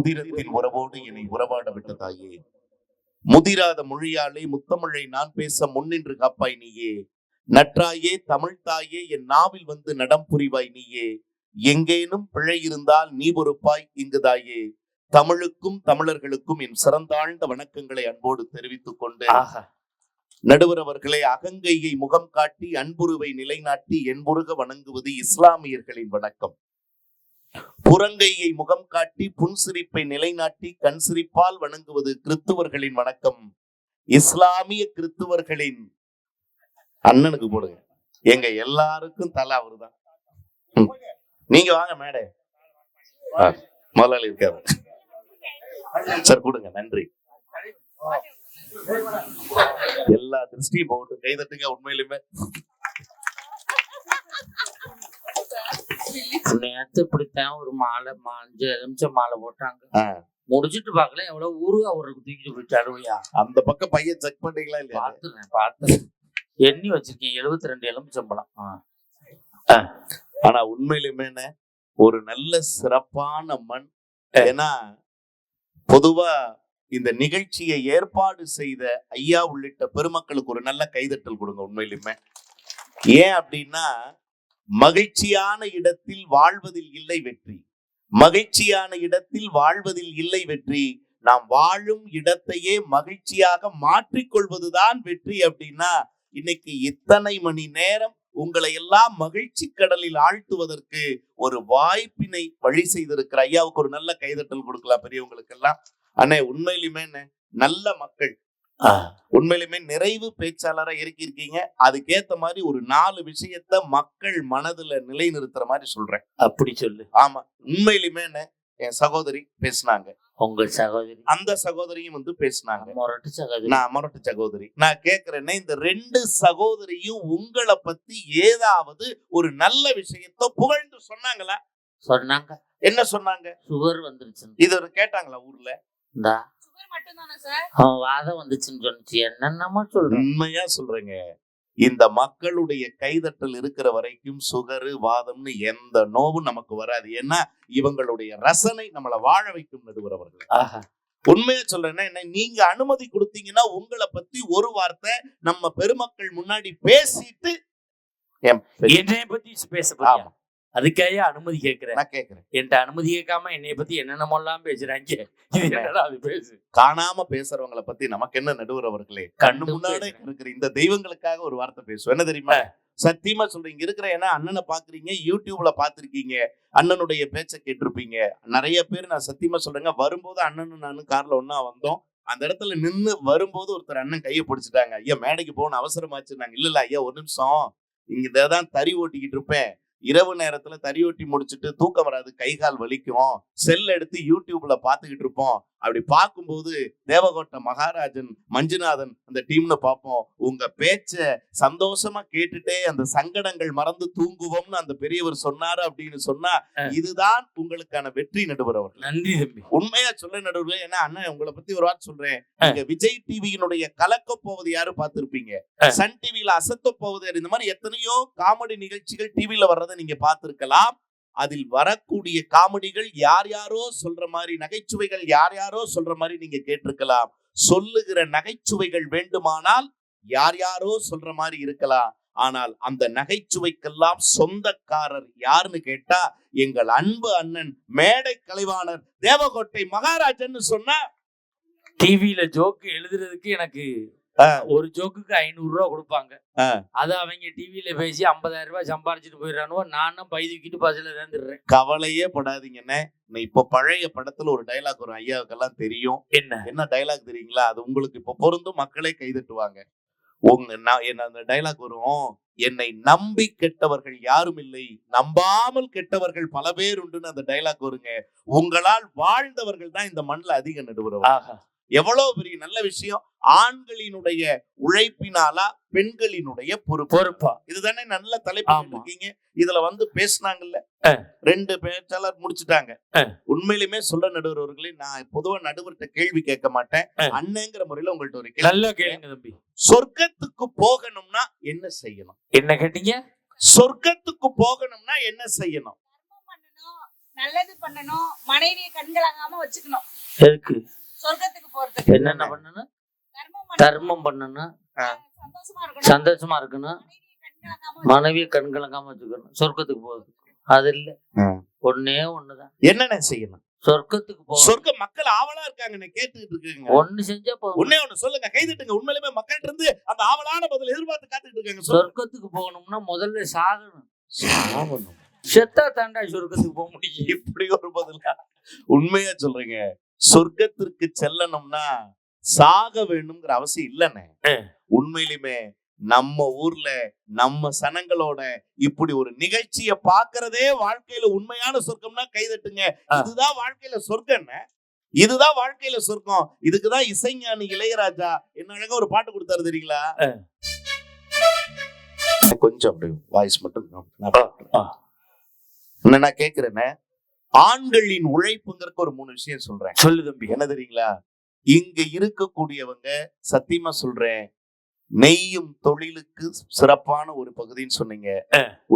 உதிரத்தின் உறவோடு என்னை உறவாட விட்ட தாயே, முதிராத மொழியாலே முத்தமிழை நான் பேச முன்னின்று காப்பாய் நீயே. நற்றாயே தமிழ்த்தாயே என் நாவில் வந்து நடம் புரிவாய் நீயே. எங்கேனும் பிழை இருந்தால் நீ பொறுப்பாய் இங்குதாயே. தமிழுக்கும் தமிழர்களுக்கும் என் சிறந்தாழ்ந்த வணக்கங்களை அன்போடு தெரிவித்துக் கொண்டு, நடுவர் அவர்களே, அகங்கையை முகம் காட்டி அன்புருவை நிலைநாட்டி என்புருக வணங்குவது இஸ்லாமியர்களின் வணக்கம். புறங்கையை முகம் காட்டி புன்சிரிப்பை நிலைநாட்டி கண் சிரிப்பால் வணங்குவது கிறிஸ்துவர்களின் வணக்கம். இஸ்லாமிய கிறிஸ்துவர்களின் அண்ணனுக்கு போடுங்க. எங்க எல்லாருக்கும் தலை அவருதான். நீங்க வாங்க மேடை. முதலாளி இருக்காரு சார், கொடுங்க. நன்றி. எல்லா திருஷ்டியும் போட்டு கைதட்டுங்க. உண்மையிலுமே நேத்து இப்படித்தான் ஒரு மாலை 5 எலுமிச்சம் மாலை போட்டாங்க. முடிச்சுட்டு பாக்கல எவ்வளவு ஊரு அவருக்கு தூக்கிட்டு போயிட்டாருயா. அந்த பக்கம் பையன் செக் பண்ணீங்களா இல்லையா? பாத்துறேன் எண்ணி வச்சிருக்கேன். 72 எலுமிச்சம்பழம். ஆனா உண்மையிலுமே ஒரு நல்ல சிறப்பான மண். ஏன்னா பொதுவா இந்த நிகழ்ச்சியை ஏற்பாடு செய்த ஐயா உள்ளிட்ட பெருமக்களுக்கு ஒரு நல்ல கைதட்டல் கொடுங்க. உண்மையிலுமே ஏன் அப்படின்னா, மகிழ்ச்சியான இடத்தில் வாழ்வதில் இல்லை வெற்றி. மகிழ்ச்சியான இடத்தில் வாழ்வதில் இல்லை வெற்றி. நாம் வாழும் இடத்தையே மகிழ்ச்சியாக மாற்றிக்கொள்வதுதான் வெற்றி. அப்படின்னா இன்னைக்கு இத்தனை மணி நேரம் உங்களை எல்லாம் மகிழ்ச்சி கடலில் ஆழ்த்துவதற்கு ஒரு வாய்ப்பினை வழி செய்திருக்கிற ஐயாவுக்கு ஒரு நல்ல கைதட்டல் கொடுக்கலாம். பெரியவங்களுக்கு எல்லாம் அண்ணே, உண்மையிலுமே நல்ல மக்கள், உண்மையிலுமே நிறைவு பேச்சாளரா இருக்கீங்க. அதுக்கேத்த மாதிரி ஒரு 4 விஷயத்த மக்கள் மனதுல நிலைநிறுத்துற மாதிரி சொல்றேன். அப்படி சொல்லு. ஆமா, உண்மையிலுமே என் சகோதரி பேசினாங்க. உங்க சகோதரி? அந்த சகோதரியும் வந்து பேசினாங்க. மொரட்டு சகோதரி. நான் மொரட்டு சகோதரி. நான் கேக்குறேன்னா, இந்த 2 சகோதரியும் உங்களை பத்தி ஏதாவது ஒரு நல்ல விஷயத்த புகழ்ந்து சொன்னாங்களா? சொன்னாங்க. என்ன சொன்னாங்க? சுகர் வந்துருச்சு. இது கேட்டாங்களா ஊர்ல? வாதம் வந்துச்சுன்னு சொன்னிச்சு. என்னென்னமா சொல்றேன். உண்மையா சொல்றேங்க. இந்த மக்களுடைய கைதட்டல் இருக்கிற வரைக்கும் சுகரு வாதம்னு எந்த நோவும் நமக்கு வராது. ஏன்னா இவங்களுடைய ரசனை நம்மளை வாழ வைக்கும். நடுவர் அவர்கள், உண்மையா சொல்றேன்னா, நீங்க அனுமதி கொடுத்தீங்கன்னா உங்களை பத்தி ஒரு வார்த்தை நம்ம பெருமக்கள் முன்னாடி பேசிட்டு என்னைய பத்தி பேச. அதுக்காக அனுமதி கேட்கிறேன். நான் கேட்கிறேன். என்கிட்ட அனுமதி கேட்காம என்னைய பத்தி என்னென்னமோலாம் பேசுறாங்க. அது பேசு. காணாம பேசுறவங்களை பத்தி நமக்கு என்ன? நடுவர் அவர்களே, கண்ணு முன்னாடி இருக்கிற இந்த தெய்வங்களுக்காக ஒரு வார்த்தை பேசுவோம். என்ன தெரியுமா? சத்தியமா சொல்றீங்க இருக்கிற. ஏன்னா அண்ணனை பாக்குறீங்க, யூடியூப்ல பாத்திருக்கீங்க, அண்ணனுடைய பேச்ச கேட்டிருப்பீங்க. நிறைய பேர், நான் சத்தியமா சொல்றேங்க, வரும்போது அண்ணனும் நானும் கார்ல ஒன்னா வந்தோம். அந்த இடத்துல நின்னு வரும்போது ஒருத்தர் அண்ணன் கையை பிடிச்சிட்டாங்க. ஐயா மேடைக்கு போகணும், அவசரமாச்சு. நாங்க இல்ல ஐயா, ஒரு நிமிஷம், இங்கதான் தறி ஓட்டிக்கிட்டு இருப்பேன். இரவு நேரத்துல தறி ஓட்டி முடிச்சுட்டு தூக்கம் வராது, கை கால் வலிக்கும், செல் எடுத்து யூடியூப்ல பாத்துக்கிட்டு இருப்போம். அப்படி பார்க்கும்போது தேவகோட்டை மகாராஜன், மஞ்சுநாதன் அந்த டீம்னு பார்ப்போம். உங்க பேச்ச சந்தோஷமா கேட்டுட்டே அந்த சங்கடங்கள் மறந்து தூங்குவோம்னு அந்த பெரியவர் சொன்னாரு அப்படின்னு சொன்னா, இதுதான் உங்களுக்கான வெற்றி. நடுவர் அவர்கள், நன்றி தம்பி. உண்மையா சொல்ல நடுவர். ஏன்னா அண்ணன் உங்களை பத்தி ஒரு வார்த்தை சொல்றேன். நீங்க விஜய் டிவியினுடைய கலக்க போவது யாரு பார்த்திருப்பீங்க, சன் டிவியில அசத்த போவது யாரு, இந்த மாதிரி எத்தனையோ காமெடி நிகழ்ச்சிகள் டிவியில வர்றதை நீங்க பார்த்திருக்கலாம். அதில் வரக்கூடிய காமெடிகள் யார் யாரோ சொல்ற மாதிரி, நகைச்சுவைகள் யார் யாரோ சொல்ற மாதிரி நீங்க கேட்டிருக்கலாம். சொல்லுகிற நகைச்சுவைகள் வேண்டுமானால் யார் யாரோ சொல்ற மாதிரி இருக்கலாம். ஆனால் அந்த நகைச்சுவைக்கெல்லாம் சொந்தக்காரர் யாருன்னு கேட்டா, எங்கள் அன்பு அண்ணன் மேடை கலைவாணர் தேவகோட்டை மகாராஜன் சொன்னா, டிவியில ஜோக்கு எழுதுறதுக்கு எனக்கு ஒரு ஜோக்குக்கு 500 ரூபா கொடுப்பாங்க. அது அவங்க டிவியில பேசி 50,000 ரூபாய் சம்பாரிச்சுட்டு போயிடறானுவோ. நானும் பைதுக்கிட்டு பஸ்ல இறந்துடுறேன். கவலையே படாதீங்கன்னு. இப்ப பழைய படத்துல ஒரு டைலாக் வரும், ஐயாவுக்கெல்லாம் தெரியும். என்ன டைலாக் தெரியுங்களா? அது உங்களுக்கு இப்ப பொருந்தும், மக்களே கைதட்டுவாங்க. அந்த டைலாக் வரும், என்னை நம்பி கெட்டவர்கள் யாரும் இல்லை, நம்பாமல் கெட்டவர்கள் பல பேர் உண்டுன்னு அந்த டைலாக் வருங்க. உங்களால் வாழ்ந்தவர்கள் தான் இந்த மண்ணில் அதிக நடுவர். எவ்வளவு பெரிய நல்ல விஷயம். ஆண்களினுடைய உழைப்பினாலா பெண்களினுடைய பொறுப்பா? இதுதானே நல்ல தலைப்பு இருக்கீங்க. இதுல வந்து பேசினாங்கல்ல, 2 பேச்சாளர் முடிச்சுட்டாங்க. உண்மையிலுமே சொல்ல நடுவர்களே, நான் பொதுவா நடுவர்கிட்ட கேள்வி கேட்க மாட்டேன். அண்ணங்கிற முறையில உங்கள்ட்ட ஒரு நல்ல கேளுங்க தம்பி. சொர்க்கத்துக்கு போகணும்னா என்ன செய்யணும்? என்ன கேட்டீங்க? சொர்க்கத்துக்கு போகணும்னா என்ன செய்யணும்? நல்லது பண்ணணும், மனைவியை கண்கலங்காம வச்சுக்கணும். எதுக்கு? சொர்க்கத்துக்கு போறதுக்கு. என்னென்ன பண்ணணும்? தர்மம் தர்மம் பண்ணணும், சந்தோஷமா இருக்கணும், சந்தோஷமா இருக்கணும், மனைவியை கண்கலங்காம வச்சுக்கணும், சொர்க்கத்துக்கு போகுது. அது இல்ல, ஒன்னே ஒண்ணுதான். என்னென்ன செய்யணும்? சொர்க்கத்துக்கு போக சொர்க்க மக்கள் ஆவலா இருக்காங்க, கேட்டுக்கிட்டு இருக்காங்க. ஒண்ணு செஞ்சா போதும். ஒண்ணே ஒண்ணு சொல்லுங்க, கைதட்டுங்க. உண்மையிலுமே மக்கள்கிட்ட இருந்து அந்த ஆவலான பதில் எதிர்பார்த்து காத்துட்டு இருக்காங்க. சொர்க்கத்துக்கு போகணும்னா முதல்ல சாகணும். சாகணும். செத்தா தாண்டா சொர்க்கத்துக்கு போக முடியும். இப்படி ஒரு பதிலா? உண்மையா சொல்றீங்க. சொர்க்கத்திற்கு செல்லணும்னா சாக வேணும்ங்கிற அவசியம் இல்லைன்னு. உண்மையிலுமே நம்ம ஊர்ல நம்ம சனங்களோட இப்படி ஒரு நிகழ்ச்சியை பாக்குறதே வாழ்க்கையில உண்மையான சொர்க்கம்னா கைதட்டுங்க. இதுதான் வாழ்க்கையில சொர்க்கம், இதுதான் வாழ்க்கையில சொர்க்கம். இதுக்குதான் இசைஞானி இளையராஜா என்ன அழகா ஒரு பாட்டு கொடுத்தாரு தெரியுங்களா? கொஞ்சம் அப்படி வாய்ஸ் மட்டும் நான் கேக்குறேன்னு. ஆண்களின் உழைப்புங்கிறதுக்கு ஒரு 3 விஷயம் சொல்றேன். சொல்லு தம்பி. என்ன தெரியுங்களா? இங்க இருக்கக்கூடியவங்க சத்தியமா சொல்றேன், நெய்யும் தொழிலுக்கு சிறப்பான ஒரு பகுதின்னு சொன்னீங்க.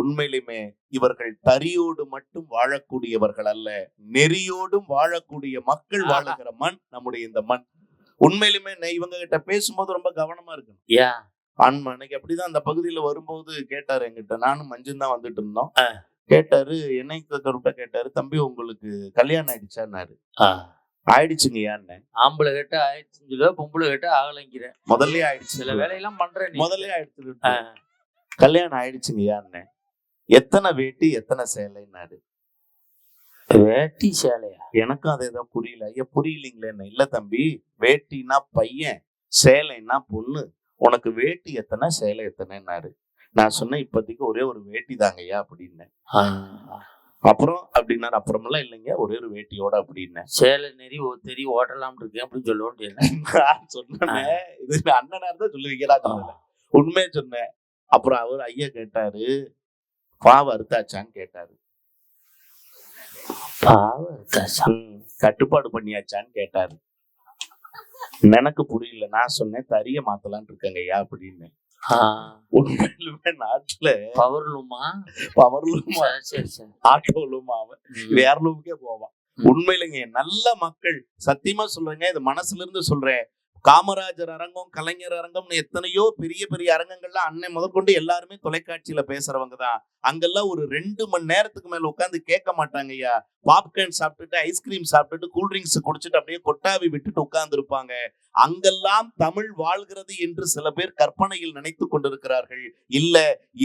உண்மையிலுமே இவர்கள் தரியோடு மட்டும் வாழக்கூடியவர்கள் அல்ல, நெறியோடும் வாழக்கூடிய மக்கள் வாழுகிற மண் நம்முடைய இந்த மண். உண்மையிலுமே இவங்க கிட்ட பேசும்போது ரொம்ப கவனமா இருக்கணும். அன்னைக்கு அப்படிதான் அந்த பகுதியில வரும்போது கேட்டாரு என்கிட்ட. நானும் மஞ்சும் தான் வந்துட்டு இருந்தோம். கேட்டாரு, என்னை கேட்டாரு, தம்பி உங்களுக்கு கல்யாணம் ஆயிடுச்சான்னாரு. ஆயிடுச்சுங்கய்யான்னு. ஆம்பளை கேட்டா ஆயிடுச்சுன்னு சொல்லுவ, பொம்பளை கேட்டா ஆகலைங்கிற. முதல்ல ஆயிடுச்சு. சில வேலையெல்லாம் பண்றேன். முதல்ல ஆயிடுச்சு. கல்யாணம் ஆயிடுச்சுங்கய்யான்னு. எத்தனை வேட்டி எத்தனை சேலைன்னாரு. வேட்டி சேலையா? எனக்கும் அதேதான் புரியல. ஐயா புரியலீங்களே. இல்ல தம்பி, வேட்டினா பையன், சேலைன்னா பொண்ணு. உனக்கு வேட்டி எத்தனை சேலை எத்தனைன்னாரு. நான் சொன்னேன், இப்போதைக்கு ஒரே ஒரு வேட்டி தாங்கய்யா அப்படின்னேன். அப்புறம் அப்படின்னாரு. அப்புறமெல்லாம் இல்லைங்க, ஒரே ஒரு வேட்டியோட அப்படின்னேன். சேலை நெறி தெரி ஓட்டலாம் இருக்கேன் அப்படின்னு சொல்ல வேண்டிய சொன்னேன். இது அண்ணனா இருந்தா சொல்லுவீங்களா? உண்மையை சொன்னேன். அப்புறம் அவர் ஐயா கேட்டாரு, பாவ அறுத்தாச்சான்னு கேட்டாரு. கட்டுப்பாடு பண்ணியாச்சான்னு கேட்டாரு. எனக்கு புரியல. நான் சொன்னேன், தறிய மாத்தலான் இருக்கங்க ஐயா அப்படின்னு. உண்மையிலுமே நாட்டுல பவர்லூமா ஆட்டோலுமா வேற லூமுக்கே போவான். உண்மையிலுங்க நல்ல மக்கள் சத்தியமா சொல்றேங்க, இது மனசுல இருந்து சொல்றேன். காமராஜர் அரங்கம், கலைஞர் அரங்கம்னு எத்தனையோ பெரிய பெரிய அரங்கங்கள்ல அன்னை முதற்கொண்டு எல்லாருமே தொலைக்காட்சியில பேசுறவங்க தான். அங்கெல்லாம் ஒரு 2 மணி நேரத்துக்கு மேல உட்காந்து கேட்க மாட்டாங்க ஐயா. பாப்கார்ன் சாப்பிட்டுட்டு, ஐஸ்கிரீம் சாப்பிட்டுட்டு, கூல்ட்ரிங்க்ஸ் குடிச்சிட்டு அப்படியே கொட்டாவி விட்டுட்டு உட்கார்ந்து இருப்பாங்க. அங்கெல்லாம் தமிழ் வாழ்கிறது என்று சில பேர் கற்பனையில் நினைத்து கொண்டிருக்கிறார்கள். இல்ல,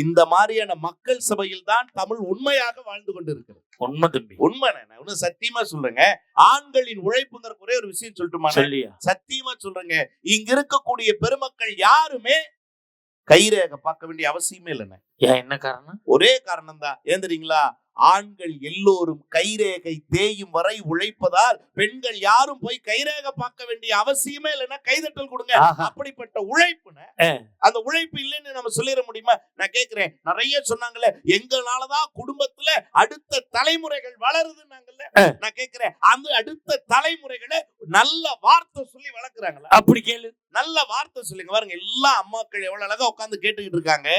இந்த மாதிரியான மக்கள் சபையில் தான் தமிழ் உண்மையாக வாழ்ந்து கொண்டிருக்கிறது. உண்மை தம்பி, உண்மை. நான் சத்தியமா சொல்றேங்க, ஆண்களின் உழைப்புங்கிற ஒரே ஒரு விஷயம் சொல்லட்டுமா? சத்தியமா சொல்றேங்க, இங்க இருக்கக்கூடிய பெருமக்கள் யாருமே கைரேகை பார்க்க வேண்டிய அவசியமே இல்லைன்னு. என்ன காரணம்? ஒரே காரணம் தான். ஏன் தெரியுங்களா? ஆண்கள் எல்லோரும் கைரேகை தேயும் வரை உழைப்பதால் பெண்கள் யாரும் போய் கைரேகை பார்க்க வேண்டிய அவசியமே இல்லைன்னா கைதட்டல் கொடுங்க. அப்படிப்பட்ட உழைப்புன்னு, அந்த உழைப்பு இல்லைன்னு நம்ம சொல்லிட முடியுமா? நான் கேட்கிறேன். நிறைய சொன்னாங்கல்ல, எங்களாலதான் குடும்பத்துல அடுத்த தலைமுறைகள் வளருதுன்னாங்கல்ல. நான் கேட்கிறேன், அந்த அடுத்த தலைமுறைகளை நல்ல வார்த்தை சொல்லி வளர்க்குறாங்களா? அப்படி கேளு. நல்ல வார்த்தை சொல்லுங்க. பாருங்க, எல்லா அம்மாக்கள் எவ்வளவு அழகா உட்கார்ந்து கேட்டுக்கிட்டு இருக்காங்க.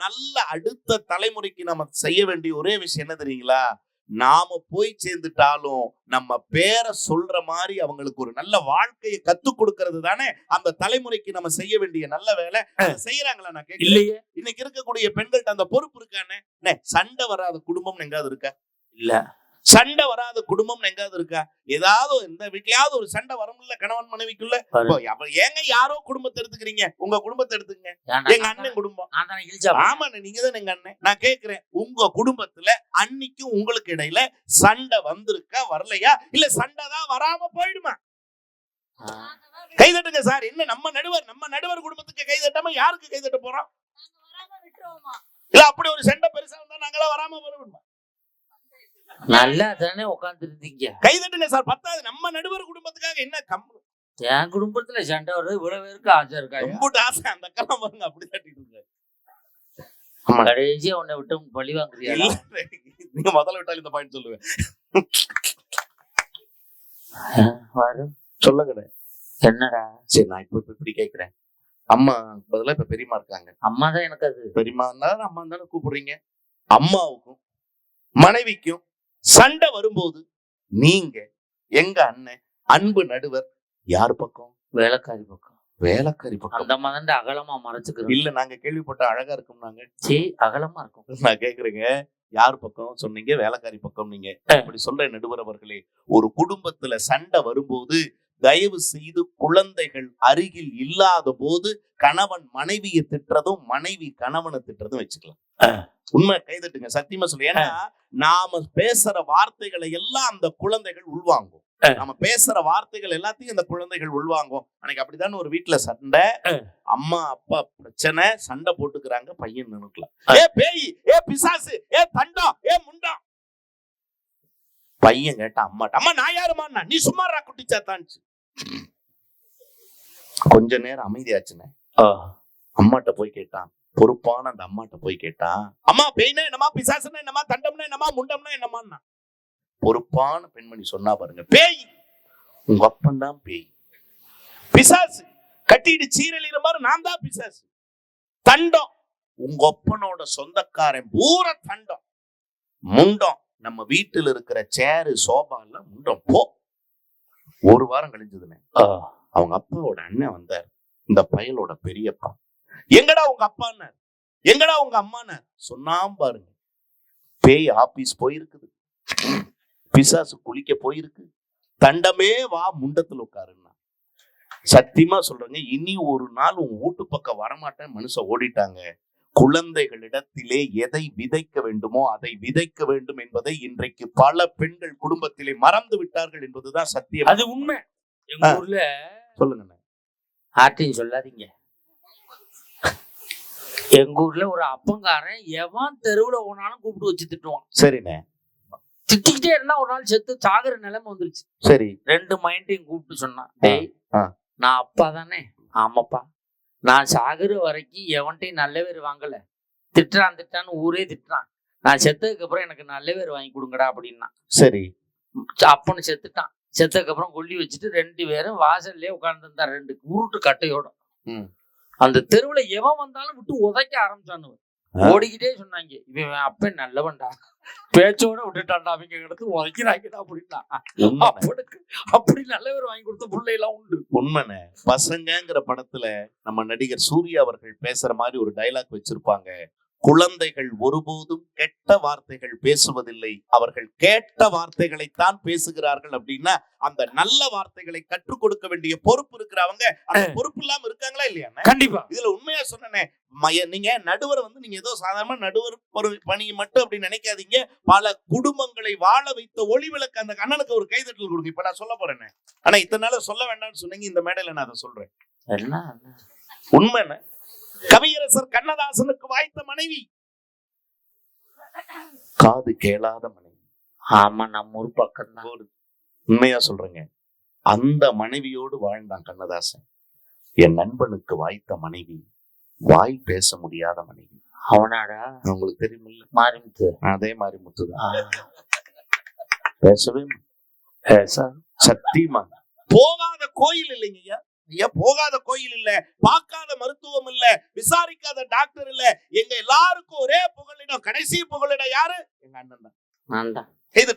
நல்ல அடுத்த தலைமுறைக்கு நம்ம செய்ய வேண்டிய ஒரே விஷயம் என்ன தெரியுங்களா? நாம போய் சேர்ந்துட்டாலும் நம்ம பேரை சொல்ற மாதிரி அவங்களுக்கு ஒரு நல்ல வாழ்க்கையை கத்து கொடுக்கிறது தானே அந்த தலைமுறைக்கு நம்ம செய்ய வேண்டிய நல்ல வேலை. செய்யறாங்களா? நான் கேட்கலையே. இன்னைக்கு இருக்கக்கூடிய பெண்கள்ட்ட அந்த பொறுப்பு இருக்கானே? சண்டை வராத குடும்பம் எங்காவது இருக்கா? இல்ல. சண்டை வராத குடும்பம் எங்காவது இருக்கா? ஏதாவது இந்த வீட்லயாவது ஒரு சண்டை வரும்ல கணவன் மனைவிக்குள்ள. ஏங்க யாரோ குடும்பத்தை எடுத்துக்கிறீங்க, உங்க குடும்பத்தை எடுத்துங்க. எங்க அண்ணன் குடும்பம். ஆமா, நீங்க தான் எங்க அண்ணன். நான் கேக்குறேன், உங்க குடும்பத்துல அன்னைக்கும் உங்களுக்கு இடையில சண்டை வந்திருக்கா, வரலையா? இல்ல சண்டை தான் வராம போயிடுமா? கைதட்டுங்க சார். என்ன நம்ம நடுவர் குடும்பத்துக்கு கைதட்டாம யாருக்கு கைதட்ட போறோம்? இல்ல அப்படி ஒரு சண்டை பெருசா வந்தா நாங்களாம் வராம வருவோம். நல்லா தானே உட்கார்ந்து இருந்தீங்க. கைதட்டுங்க சார். 10வது நம்ம நடுவர் குடும்பத்துக்காக என்ன கம்பு? என் குடும்பத்துல சண்டை வருது, இவ்வளவு பேருக்கு ஆசை இருக்கா? ரொம்ப ஆசை. அந்த கலாம் பாருங்க, அப்படி தட்டிட்டு இருக்காரு. கடைசியா உன்னை விட்டு பழி வாங்குறியா? நீங்க முதல்ல விட்டாலும் இந்த பாயிண்ட் சொல்லுவேன். சொல்ல கிடையாது. என்னடா? சரி, நான் இப்படி கேட்கிறேன். அம்மா பதிலா இப்ப பெரியமா இருக்காங்க. அம்மா தான் எனக்கு அது. பெரியமா இருந்தாலும் அம்மா தானே கூப்பிடுறீங்க. அம்மாவுக்கும் மனைவிக்கும் சண்டை வரும்போது நீங்க எங்க அண்ணன் அன்பு நடுவர் யார் பக்கம்? வேலைக்காரி பக்கம். வேலைக்காரி பக்கம். அந்த மாதிரி அகலமா மறைச்சுக்கிறோம். இல்ல, நாங்க கேள்விப்பட்ட அழகா இருக்கும். நாங்க அகலமா இருக்கும். நான் கேக்குறேங்க, யார் பக்கம் சொன்னீங்க? வேலைக்காரி பக்கம். நீங்க இப்படி சொல்ற நடுவர் அவர்களே, ஒரு குடும்பத்துல சண்டை வரும்போது தயவு செய்து குழந்தைகள் அருகில் இல்லாத போது கணவன் மனைவியை திட்டுறதும் மனைவி கணவனை திட்டுறதும் வச்சுக்கலாம். உண்மை, கைதட்டுங்க, சத்தியமா சொல்லு. ஏன்னா நாம பேசுற வார்த்தைகளை எல்லாம் அந்த குழந்தைகள் உள்வாங்கும். நம்ம பேசுற வார்த்தைகள் எல்லாத்தையும் அந்த குழந்தைகள் உள்வாங்கும். அன்னைக்கு அப்படிதான் ஒரு வீட்டுல சண்டை, அம்மா அப்பா பிரச்சனை, சண்டை போட்டுக்கிறாங்க. பையன் நினைக்கலாம், ஏ பேய், ஏ பிசாசு, ஏ தண்டம், ஏ முண்டம். பையன் கேட்டா அம்மாட்ட, அம்மா நான் யாருமா? நீ சும்மாரா குட்டிச்சாத்தான்ச்சு. கொஞ்ச நேரம் அமைதியாச்சுன்னு அம்மாட்ட போய் கேட்டான். பொறுப்பான அந்த அம்மாட்ட போய் கேட்டான், அம்மா பேய்னா என்னமா, பிசாசுன்னா என்னமா, தண்டம்னா என்னமா, முண்டம்னா என்னமா? பொறுப்பான பெண்மணி சொன்னா பாருங்க, பேய் உங்க அப்பன் தான் பேய், பிசாசு கட்டிட்டு சீரழிற மாதிரி நான் தான் பிசாசு, தண்டம் உங்க அப்பனோட சொந்தக்காரன் பூரா தண்டம், முண்டம் நம்ம வீட்டுல இருக்கிற சேரு சோபா எல்லாம் முண்டம். போ. ஒரு வாரம் கழிஞ்சதுன்னு அவங்க அப்பாவோட அண்ணன் வந்தார். இந்த பயலோட பெரியப்பா, எங்கடா உங்க அப்பான்னு, எங்கடா உங்க அம்மான்னு சொன்னாம் பாருங்க. பேய் ஆபீஸ் போயிருக்குது, பிசாசு குளிக்க போயிருக்கு, தண்டமே வா முண்டத்துல உட்காருன்னா. சத்தியமா சொல்றேங்க, இனி ஒரு நாள் உங்க வீட்டு பக்கம் வரமாட்டேன் மனுஷன் ஓடிட்டாங்க. குழந்தைகளிடத்திலே எதை விதைக்க வேண்டுமோ அதை விதைக்க வேண்டும் என்பதை இன்றைக்கு பல பெண்கள் குடும்பத்திலே மறந்து விட்டார்கள் என்பதுதான் சத்தியம். அது உண்மை. எங்க ஊர்ல சொல்லுங்க, ஆர்டின்னு சொல்லாதீங்க. எங்க ஊர்ல ஒரு அப்பங்காரன் எவன் தெருவுல போனாலும் கூப்பிட்டு வச்சு திட்டுவான். சரிண்ணே. திட்டிக்கிட்டே இருந்தா ஒரு நாள் செத்து சாகுற நிலைமை வந்துருச்சு. சரி. 2 மைண்டையும் கூப்பிட்டு சொன்னான், டேய் நான் அப்பா தானே? ஆமாப்பா. நான் சாகுற வரைக்கும் எவன்ட்டையும் நல்ல பேர் வாங்கல, திட்டான்னு ஊரே திட்டுறான். நான் செத்ததுக்கு அப்புறம் எனக்கு நல்ல பேர் வாங்கி கொடுங்கடா அப்படின்னா. சரி. அப்பன்னு செத்துட்டான். செத்ததுக்கு அப்புறம் கொல்லி வச்சுட்டு 2 பேரும் வாசல்லே உட்கார்ந்து இருந்தா, 2 உருட்டு கட்டையோட. அந்த தெருவுல எவன் வந்தாலும் விட்டு உதைக்க ஆரம்பிச்சானு. ஓடிக்கிட்டே சொன்னாங்க, இவன் அப்ப நல்லவன்டா, பேச்சோட விட்டுட்டான்டா, அவங்க எடுத்து உதைக்கிறாங்கடா அப்படின்னா. அப்படி நல்ல பேர் வாங்கி கொடுத்த பிள்ளை எல்லாம் உண்டு. உண்மைன்னு பசங்கிற படத்துல நம்ம நடிகர் சூர்யா அவர்கள் பேசுற மாதிரி ஒரு டைலாக் வச்சிருப்பாங்க, குழந்தைகள் ஒருபோதும் கெட்ட வார்த்தைகள் பேசுவதில்லை, அவர்கள் கேட்ட வார்த்தைகளைத்தான் பேசுகிறார்கள். அப்படின்னா அந்த நல்ல வார்த்தைகளை கற்றுக் கொடுக்க வேண்டிய பொறுப்பு இருக்கிறவங்க அந்த பொறுப்பு இல்லாம இருக்காங்களா இல்லையா? கண்டிப்பா. இதுல உண்மையா சொன்னேனே, நீங்க நடுவர் நீங்க ஏதோ சாதாரண நடுவர் பணியை மட்டும் அப்படி நினைக்காதீங்க. பல குடும்பங்களை வாழ வைத்த ஒளி விளக்கு அந்த அண்ணனுக்கு ஒரு கைதட்டல் கொடுங்க. இப்ப நான் சொல்ல போறேன், ஆனா இத்தனை நாள் சொல்ல வேண்டாம்னு சொன்னீங்க, இந்த மேடையில நான் அதை சொல்றேன். உண்மை. கவியரசர் கண்ணதாசனுக்கு வாய்த்த மனைவி காது கேளாத மனைவி. ஆமா, நம்ம ஊர் பக்கம் தான். உண்மையா சொல்றேங்க, அந்த மனைவியோடு வாழ்ந்தான் கண்ணதாசன். என் நண்பனுக்கு வாய்த்த மனைவி வாய் பேச முடியாத மனைவி. அவனாடா? உங்களுக்கு தெரியுமில்ல, மாரிமுத்து. அதே மாரிமுத்துதான். பேசவே சத்தியமா போகாத கோயில் இல்லைங்கய்யா. ஐயா, போகாத கோயில் இல்ல, பார்க்காத மருத்துவம் இல்ல, விசாரிக்காத டாக்டர் இல்ல. எங்க எல்லாருக்கும் ஒரே புகலிடம், கடைசி புகலிடம் யாரு? எங்க அண்ணன் தான். நான் தான்.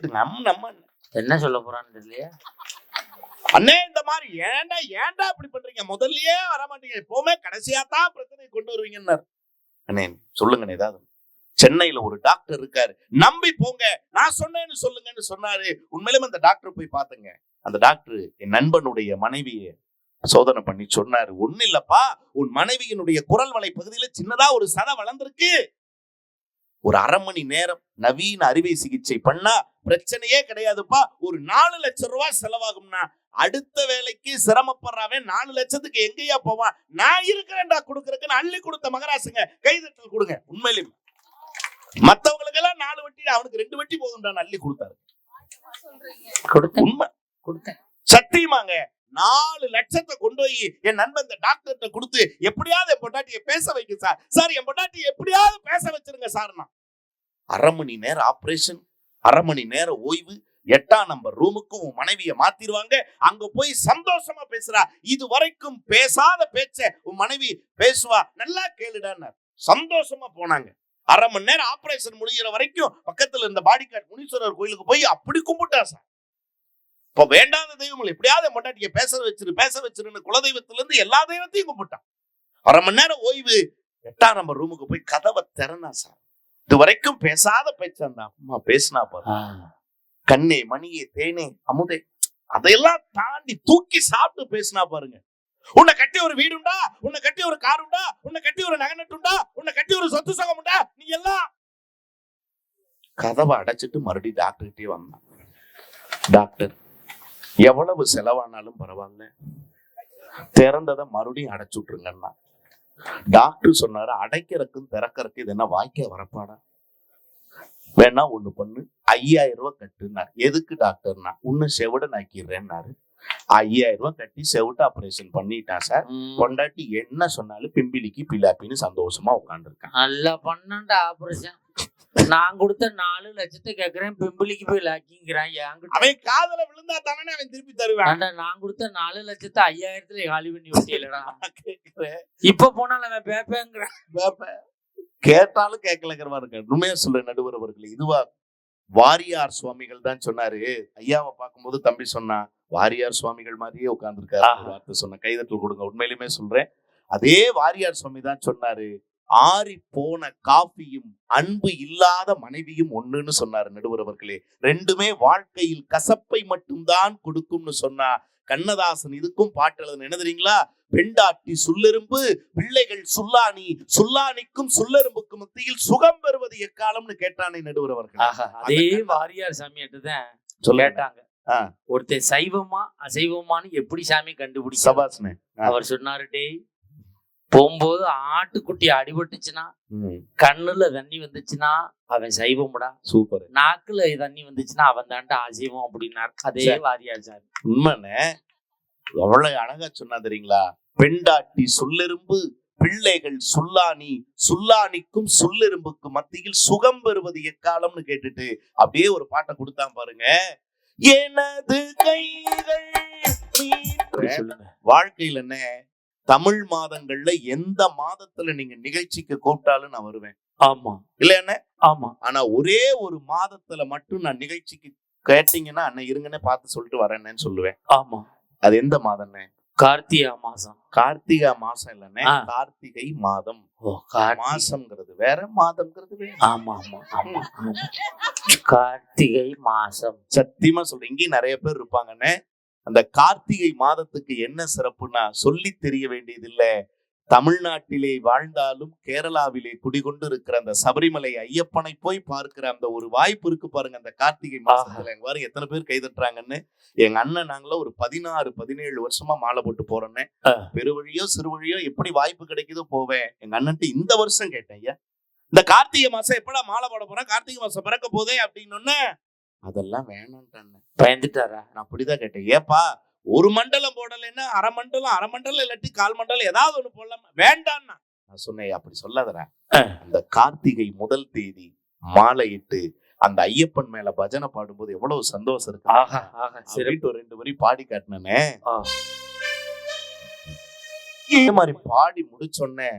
நம்ம என்ன சொல்ல போறான்னு தெரியலையா? அண்ணே இந்த மாதிரி ஏன்டா இப்படி பண்றீங்க? முதல்லயே வர மாட்டீங்க, எப்பவுமே கடைசியா தான் பிரச்சனை கொண்டு வருவீங்கன்னு. அண்ணே சொல்லுங்க, ஏதாவது சென்னையில ஒரு டாக்டர் இருக்காரு, நம்பி போங்க, நான் சொன்னேன்னு சொல்லுங்கன்னு சொன்னாரு. உண்மையிலுமே அந்த டாக்டர் போய் பாத்துங்க. அந்த டாக்டர் என் நண்பனுடைய மனைவியை சோதனை பண்ணி சொன்னாரு, ஒண்ணு இல்லப்பா, உன் மனைவியினுடைய குரல் வளை பகுதியில சின்னதா ஒரு சதை வளர்ந்திருக்கு, ஒரு 1/2 மணி நேரம் நவீன அறுவை சிகிச்சை பண்ணா பிரச்சனையே கிடையாதுப்பா, ஒரு 4 லட்சம் ரூபாய் செலவாகும்னா. அடுத்த வேலைக்கு சிரமப்படுறாவன் 4 லட்சத்துக்கு எங்கேயா போவான்? நான் இருக்கிறேன்டா கொடுக்கறதுக்கு. அள்ளி கொடுத்த மகராசுங்க, கைதட்டல் கொடுங்க. உண்மையிலும் மத்தவங்களுக்கு எல்லாம் 4 வட்டி, அவனுக்கு 2 வட்டி போதும்டா, அள்ளி கொடுத்தாரு. உண்மை, கொடுத்தேன், சத்தியமாங்க. 4 லட்சத்தை கொண்டு போய் என் நண்பன் இந்த டாக்டர்கிட்ட கொடுத்து, எப்படியாவது என் பொண்டாட்டியை பேச வைக்க சார், சார் என் பொண்டாட்டியை எப்படியாவது பேச வச்சிருங்க சார்னா. 1/2 மணி நேரம் ஆபரேஷன், 1/2 மணி நேரம் ஓய்வு, 8ஆம் நம்பர் ரூமுக்கு உன் மனைவியை மாத்திருவாங்க. அங்க போய் சந்தோஷமா பேசுறா. இது வரைக்கும் பேசாத பேச்ச உன் மனைவி பேசுவா, நல்லா கேளுடான்னு. சந்தோஷமா போனாங்க. அரை மணி நேரம் ஆபரேஷன் முடிகிற வரைக்கும் பக்கத்துல இருந்த பாடிகார்டு முனீஸ்வரர் கோயிலுக்கு போய் அப்படி கும்பிட்டா சார். இப்ப வேண்டாத தெய்வங்கள் எப்படியாவது மொண்டாட்டிய பேச வச்சிருன்னு குலதெய்வத்துல இருந்து எல்லா தெய்வத்தையும் கும்பிட்டான். அரை மணி நேரம் ஓய்வு 8ஆம் நம்பர் ரூமுக்கு போய் கதவை திறனா சார். இது வரைக்கும் பேசாத பேச்சான் அம்மா பேசினா பாரு. கண்ணே மணியே தேனே அமுதே அதையெல்லாம் தாண்டி தூக்கி சாப்பிட்டு பேசினா பாருங்க. உன்னை கட்டி ஒரு வீடுண்டா, உன்னை கட்டி ஒரு காருண்டா, உன்னை கட்டி ஒரு நகனட்டுண்டா, உன்னை கட்டி ஒரு சொத்து சுகமுண்டா, நீ எல்லாம் கதவை அடைச்சிட்டு மறுபடியும் டாக்டர் கிட்டே வந்தான். டாக்டர் எவ்வளவு செலவானாலும் பரவாயில்ல, திறந்ததை மறுபடியும் அடைச்சு விட்டுருங்கன்னா. டாக்டர் சொன்னாரு, அடைக்கிறதுக்கும் திறக்கிறதுக்கு இது என்ன வாய்க்க வரப்பாடா, வேணா ஒண்ணு பண்ணு 5000 ரூபாய் கட்டுனாரு. எதுக்கு டாக்டர்னா, உன்னை செவிட நாக்கிடுறேன்னாரு. 5000 ரூபாய் கட்டி செவிட்டு ஆபரேஷன் பண்ணிட்டான் சார். பொண்டாட்டி என்ன சொன்னாலும் பிம்பிலிக்கு பிலாப்பின்னு சந்தோஷமா உட்காந்துருக்கான். நல்லா பண்ணா ஆபரேஷன். நான் கொடுத்த 4 லட்சத்தை கேக்குறேன், பிம்பிலிக்கு போய் லாக்கிங்கிறான். அவன் காதல விழுந்தா தானே அவன் திருப்பி தருவான். நான் கொடுத்த 4 லட்சத்தை 5000த்துல காலி பண்ணி விட்டீங்களா? இப்ப போனாலும் அவன் பேப்பேங்கிறான். கேட்டாலும் கேட்கலங்கிறவா இருக்க. உண்மையா சொல்றேன் நடுவர் அவர்களே, இதுவா வாரியார் சுவாமிகள் தான் சொன்னாரு. ஐயாவை பார்க்கும்போது தம்பி சொன்னா, வாரியார் சுவாமிகள் மாதிரியே உட்கார்ந்துருக்காரு. வார்த்தை சொன்ன கைதட்டல் கொடுங்க. உண்மையிலுமே சொல்றேன், அதே வாரியார் சுவாமி தான் சொன்னாரு, ஆறி போன காஃபியும் அன்பு இல்லாத மனைவியும் ஒண்ணுன்னு சொன்னாரு நடுவர் அவர்களே. ரெண்டுமே வாழ்க்கையில் கசப்பை மட்டும்தான் கொடுக்கும்னு சொன்னா கண்ணதாசன் இதுக்கும் பாட்டு எழுதுன என்ன தெரியுங்களா? பெண்டாட்டி சுல்லெரும்பு, பிள்ளைகள் சுல்லானி, சுல்லானிக்கும் சுல்லெரும்புக்கும் மத்தியில் சுகம் பெறுவது எக்காலம்னு கேட்டானே நடுவர் அவர்கள். அதே வாரியார் சாமியாட்டுதான் கேட்டாங்க, ஒருத்தர் சைவமா அசைவமானு எப்படி சாமி கண்டுபிடிச்ச? சபாஸ்னே அவர் சொன்னாரு, டேய் போகும்போது ஆட்டுக்குட்டி அடிபட்டுச்சுன்னா, கண்ணுல தண்ணி வந்துச்சுன்னா அவன் சைவம்டா. சூப்பர். நாக்குல தண்ணி வந்துச்சுன்னா அவன் தாண்டா அசைவம் அப்படின்னாரு. அதே வாரியார் சார். உண்மைன்னு அவ்வளவு அழகா சொன்னா தெரியுங்களா? பெண்டாட்டி சொல்லெரும்பு, பிள்ளைகள் சுல்லானி, சுல்லானிக்கும் சொல்லெரும்புக்கும் மத்தியில் சுகம் பெறுவது எக்காலம்னு கேட்டுட்டு அப்படியே ஒரு பாட்டை கொடுத்தான் பாருங்க. எனது கைகள் வாழ்க்கையில் என்ன, தமிழ் மாதங்கள்ல எந்த மாதத்துல நீங்க நிகழ்ச்சிக்கு கூப்பிட்டாலும் நான் வருவேன். ஆமா இல்ல என்ன? ஆமா. ஆனா ஒரே ஒரு மாதத்துல மட்டும் நான் நிகழ்ச்சிக்கு கேட்டீங்கன்னா அண்ணன் இருங்கன்னு பார்த்து சொல்லிட்டு வரேன்னு சொல்லுவேன். ஆமா. அது எந்த மாதம்னே? கார்த்திகை மாசம். கார்த்திகை மாசம் இல்லைன்னே, கார்த்திகை மாதம். மாசம்ங்கிறது வேற, மாதம்ங்கிறது வேற. ஆமா ஆமா ஆமா. கார்த்திகை மாசம். சத்தியமா சொல்றேன், இங்கேயும் நிறைய பேர் இருப்பாங்கன்னு. அந்த கார்த்திகை மாதத்துக்கு என்ன சிறப்புன்னா சொல்லி தெரிய வேண்டியதில்லை. தமிழ்நாட்டிலே வாழ்ந்தாலும் கேரளாவிலே குடிகொண்டு இருக்கிற அந்த சபரிமலை ஐயப்பனை போய் பார்க்கிற அந்த ஒரு வாய்ப்பு இருக்கு பாருங்க அந்த கார்த்திகை மாசத்துல. எங்க பாருங்க எத்தனை பேர் கைதட்டுறாங்கன்னு. எங்க அண்ணன் நாங்களும் ஒரு 16-17 வருஷமா மாலை போட்டு போறோன்னே, பெருவழியோ சிறுவழியோ எப்படி வாய்ப்பு கிடைக்குதோ போவேன். எங்க அண்ணன்ட்டு இந்த வருஷம் கேட்டேன், ஐயா இந்த கார்த்திகை மாசம் எப்படா மாலை போட போறேன், கார்த்திகை மாசம் பிறக்க போதே அப்படின்னு. அதெல்லாம் வேணான்ட்டாங்க. பயந்துட்டாரா? நான் அப்படிதான் கேட்டேன், ஏப்பா ஒரு மண்டலம் போடலைன்னா அரை மண்டலம் இல்லாட்டி 1/4 மண்டலம் ஏதாவது ஒண்ணு போடலாம், வேண்டான்னா. நான் சொன்னேன், அப்படி சொல்லாதடா. அந்த கார்த்திகை முதல் தேதி மாலையிட்டு அந்த ஐயப்பன் மேல பஜனை பாடும்போது எவ்வளவு சந்தோஷம் இருக்கு. ஒரு 2 வரி பாடி காட்டினே. இதே மாதிரி பாடி முடிச்சோன்னே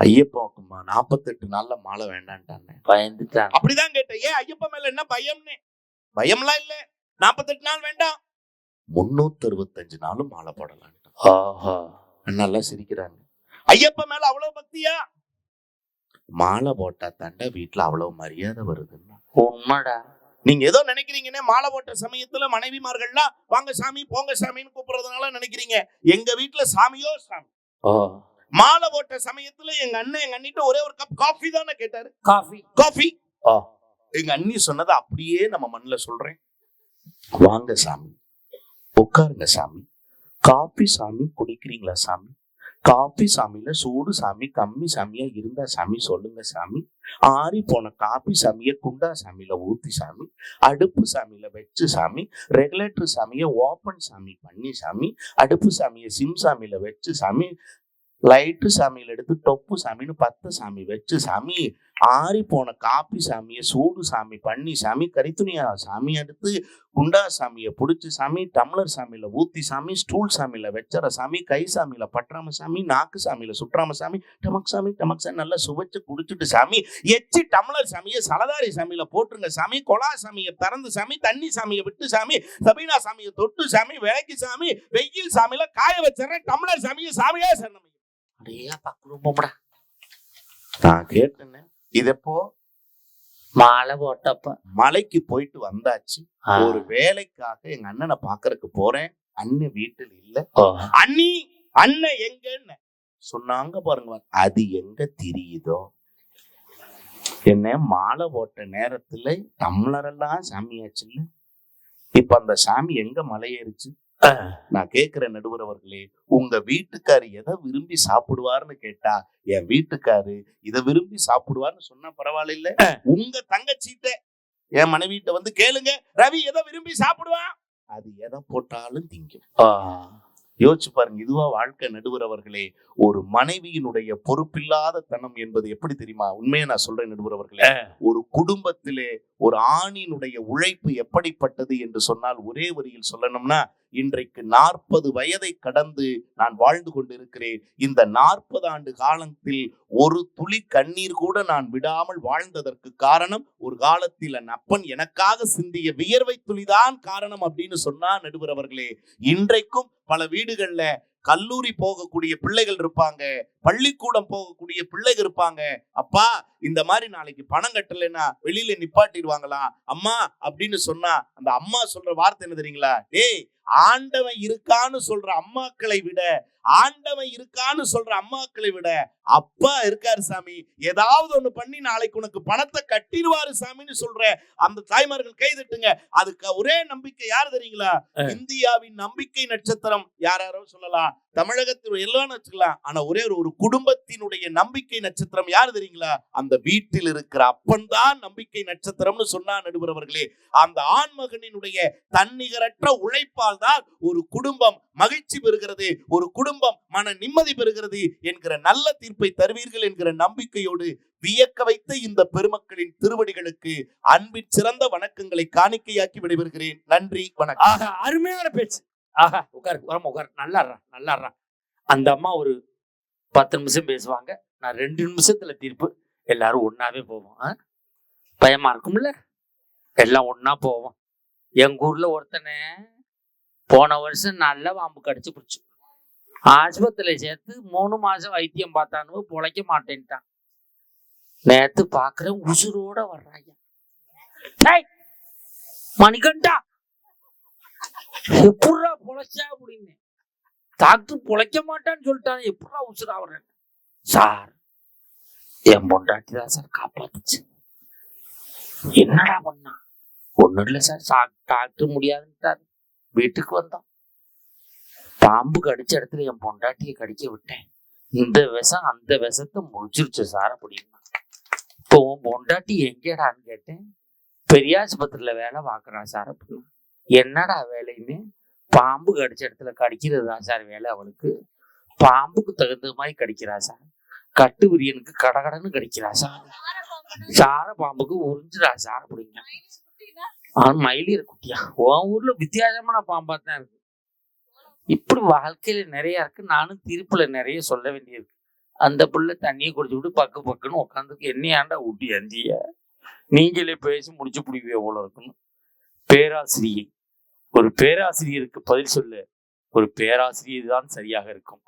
ஐயப்பன் 48 நாள்ல மாலை வேண்டான்ட்டானே. பயந்துட்டான். அப்படிதான் கேட்டேன், ஏன் ஐயப்பன் மேல என்ன பயம்னு? பயம்லாம் இல்ல, 48 நாள் வேண்டாம், 365 நாளும் மாலை போடலாம். நல்லா சிரிக்கிறாங்க. ஐயப்பன் மேல அவ்வளவு பக்தியா? மாலை போட்டா தாண்டா வீட்டுல அவ்வளவு மரியாதை வருதுன்னா. உண்மைடா. நீங்க ஏதோ நினைக்கிறீங்கன்னு, மாலை போட்ட சமயத்துல மனைவிமார்கள்லாம் வாங்க சாமி போங்க சாமின்னு கூப்பிடுறதுனால நினைக்கிறீங்க. எங்க வீட்டுல சாமியோ சாமி. மாலை போட்ட சமயத்துல எங்க அண்ணன் எங்க அண்ணிட்ட ஒரே ஒரு கப் காஃபி தானே கேட்டாரு. காஃபி. எங்க அண்ணி சொன்னதை அப்படியே நம்ம மண்ணுல சொல்றேன். வாங்க சாமி, உட்காருங்க சாமி, காபி சாமி குடிக்கிறீங்களா சாமி, காபி சாமியில சூடு சாமி கம்மி சாமியா இருந்தா சாமி சொல்லுங்க சாமி, ஆறி போன காபி சாமிய குண்டா சாமியில ஊத்தி சாமி, அடுப்பு சாமியில வச்சு சாமி, ரெகுலேட்டர் சாமிய ஓபன் சாமி பண்ணி சாமி, அடுப்பு சாமிய சிம் சாமியில வச்சு சாமி, லைட்டு சாமியில எடுத்து டொப்பு சாமின்னு 10 சாமி வச்சு சாமி ஆறி போன காப்பி சாமியை சூடு சாமி பண்ணி சாமி கரித்துணியா சாமி எடுத்து குண்டா சாமியை பிடிச்சி சாமி டம்ளர் சாமியில ஊத்தி சாமி ஸ்டூல் சாமியில வச்சற சாமி கை சாமியில பற்றாம சாமி நாக்கு சாமியில சுற்றாம சாமி டமக் சாமி நல்லா சுவைச்சு குடிச்சிட்டு சாமி எச்சி டம்ளர் சாமியை சலதாரி சாமியில போட்டுருங்க சாமி கொலா சாமியை திறந்து சாமி தண்ணி சாமியை விட்டு சாமி சபீனா சாமியை தொட்டு சாமி விளக்கி சாமி வெயில் சாமியில காய வச்சிடறேன் டம்ளர் சாமியை சாமியா சரணம். அடையாப்பா குடும்பம்டா. நான் கேட்டேன்னு இதப்போ மாலை போட்டப்ப மலைக்கு போயிட்டு வந்தாச்சு. ஒரு வேலைக்காக எங்க அண்ணனை பாக்குறதுக்கு போறேன். அண்ணன் வீட்டுல இல்ல. அண்ணி அண்ணன் எங்கன்னு சொன்னாங்க பாருங்க. அது எங்க தெரியுதோ என்ன மாலை போட்ட நேரத்துல டம்ளர் எல்லாம் சாமியாச்சு இல்ல. இப்ப அந்த சாமி எங்க மலையேறிச்சு? நான் கேக்குறேன் நடுவர் அவர்களே, உங்க வீட்டுக்காரு எதை விரும்பி சாப்பிடுவார்னு கேட்டா என் வீட்டுக்காரு இதை விரும்பி சாப்பிடுவார்னு சொன்னா பரவாயில்ல இல்ல. உங்க தங்கச்சிட்ட என் மனைவிட்ட வந்து கேளுங்க, ரவி எதை விரும்பி சாப்பிடுவான், அது எதை போட்டாலும் திங்கும். யோசிச்சு பாருங்க. இதுவா வாழ்க்கை நடுவர் அவர்களே? ஒரு மனைவியினுடைய பொறுப்பில்லாத தனம் என்பது எப்படி தெரியுமா? உண்மையை நான் சொல்றேன் நடுவர் அவர்களே. ஒரு குடும்பத்திலே ஒரு ஆணினுடைய உழைப்பு எப்படிப்பட்டது என்று சொன்னால் ஒரே வரியில் சொல்லணும்னா, இன்றைக்கு 40 வயதை கடந்து நான் வாழ்ந்து கொண்டிருக்கிறேன். இந்த 40 ஆண்டு காலத்தில் ஒரு துளி கண்ணீர் கூட நான் விடாமல் வாழ்ந்ததற்கு காரணம், ஒரு காலத்தில் என் அப்பன் எனக்காக சிந்திய வியர்வை துளிதான் காரணம் அப்படின்னு சொன்னா நடுவர் அவர்களே. இன்றைக்கும் பல வீடுகள்ல கல்லூரி போகக்கூடிய பிள்ளைகள் இருப்பாங்க, பள்ளிக்கூடம் போகக்கூடிய பிள்ளைகள் இருப்பாங்க. அப்பா இந்த மாதிரி நாளைக்கு பணம் கட்டலைன்னா வெளியில நிப்பாட்டிடுவாங்களா அம்மா அப்படின்னு சொன்னா அந்த அம்மா சொல்ற வார்த்தை என்ன தெரியுங்களா? டேய், ஆண்டவன் இருக்கான்னு சொல்ற அம்மாக்களை விட, ஆண்டவன் இருக்கான்னு சொல்ற அம்மாக்களை விட அப்பா இருக்காரு சாமி, ஏதாவது ஒண்ணு பண்ணி நாளைக்கு உனக்கு பணத்தை கட்டிடுவாரு சாமின்னு சொல்ற அந்த தாய்மார்கள் கைதட்டுங்க. அதுக்கு ஒரே நம்பிக்கை யாரு தெரியுங்களா? இந்தியாவின் நம்பிக்கை நட்சத்திரம். யாரோ சொல்லலாம், தமிழகத்தில் எல்லாம் வச்சுக்கலாம். ஆனா ஒரே ஒரு குடும்பத்தினுடைய நம்பிக்கை நட்சத்திரம் யாரு தெரியுங்களா? அந்த வீட்டில் இருக்கிற அப்பன் தான் நம்பிக்கை நட்சத்திரம்னு சொன்னா நடுவர் அவர்களே. அந்த ஆண்மகனினுடைய தன்னிகரற்ற உழைப்பால் தான் ஒரு குடும்பம் மகிழ்ச்சி பெறுகிறது, ஒரு குடும்பம் மன நிம்மதி பெறுகிறது என்கிற நல்ல தீர்ப்பை தருவீர்கள் என்கிற நம்பிக்கையோடு வியக்க வைத்த இந்த பெருமக்களின் திருவடிகளுக்கு அன்பின் சிறந்த வணக்கங்களை காணிக்கையாக்கி விடைபெறுகிறேன். நன்றி, வணக்கம். அருமையான பேச்சு. ஆஹா, உட்கார் உட்கார். நல்லா அந்த அம்மா ஒரு 10 நிமிஷம் பேசுவாங்க, நான் 2 நிமிஷத்துல தீர்ப்பு. எல்லாரும் ஒன்னாவே போவோம். பயமா இருக்கும்ல, எல்லாம் ஒன்னா போவோம். எங்க ஊர்ல ஒருத்தனை போன வருஷம் நல்ல பாம்பு கடிச்சு பிடிச்சு ஆஸ்பத்திரியில சேர்த்து 3 மாசம் வைத்தியம் பார்த்தானு பொழைக்க மாட்டேன்ட்டான். நேத்து பாக்குறேன் உசுரோட வர்றாங்க. மணிகண்டா எப்படா பொழைச்சா அப்படின்னு. டாக்டர் பொழைக்க மாட்டான்னு சொல்லிட்டான், எப்படா உசுரா வர்றேன் சார்? என் பொண்டாட்டி தான் சார் காப்பாத்துச்சு. என்னடா பண்ணா? ஒண்ணும் இல்லை சார், டாக்டர் முடியாதுன்ட்டாரு. வீட்டுக்கு வந்தோம், பாம்பு கடிச்ச இடத்துல என் பொண்டாட்டியை கடிக்க விட்டேன். இந்த விஷம் அந்த விஷத்தை முடிச்சிருச்சு சார் அப்படின்னா. இப்போ உன் பொண்டாட்டி எங்கேடான்னு கேட்டேன். பெரியாஸ்பத்திரியில வேலை பார்க்குறா சார் அப்படின்னா. என்னடா வேலைன்னு? பாம்பு கடிச்ச இடத்துல கடிக்கிறது தான் சார் வேலை அவளுக்கு. பாம்புக்கு தகுந்த மாதிரி கடிக்கிறா சார். கட்டு விரியனுக்கு கடகடன்னு கடிக்கிறா சார். சார பாம்புக்கு உறிஞ்சிடா சார் அப்படிங்க. மயிலியர் குட்டியா? உன் ஊர்ல வித்தியாசமான பாம்பா தான் இருக்கு. இப்படி வாழ்க்கையில நிறைய இருக்கு. நானும் திருப்புல நிறைய சொல்ல வேண்டியிருக்கு. அந்த புள்ள தண்ணியை குடிச்சு விட்டு பக்குன்னு உட்காந்துருக்கு. என்னையாண்டா ஊட்டி அந்திய நீங்களே பேசி முடிச்சு பிடிக்க எவ்வளவு இருக்கணும். பேராசிரியை, ஒரு பேராசிரியருக்கு பதில் சொல்ல ஒரு பேராசிரியர் தான் சரியாக இருக்கும்.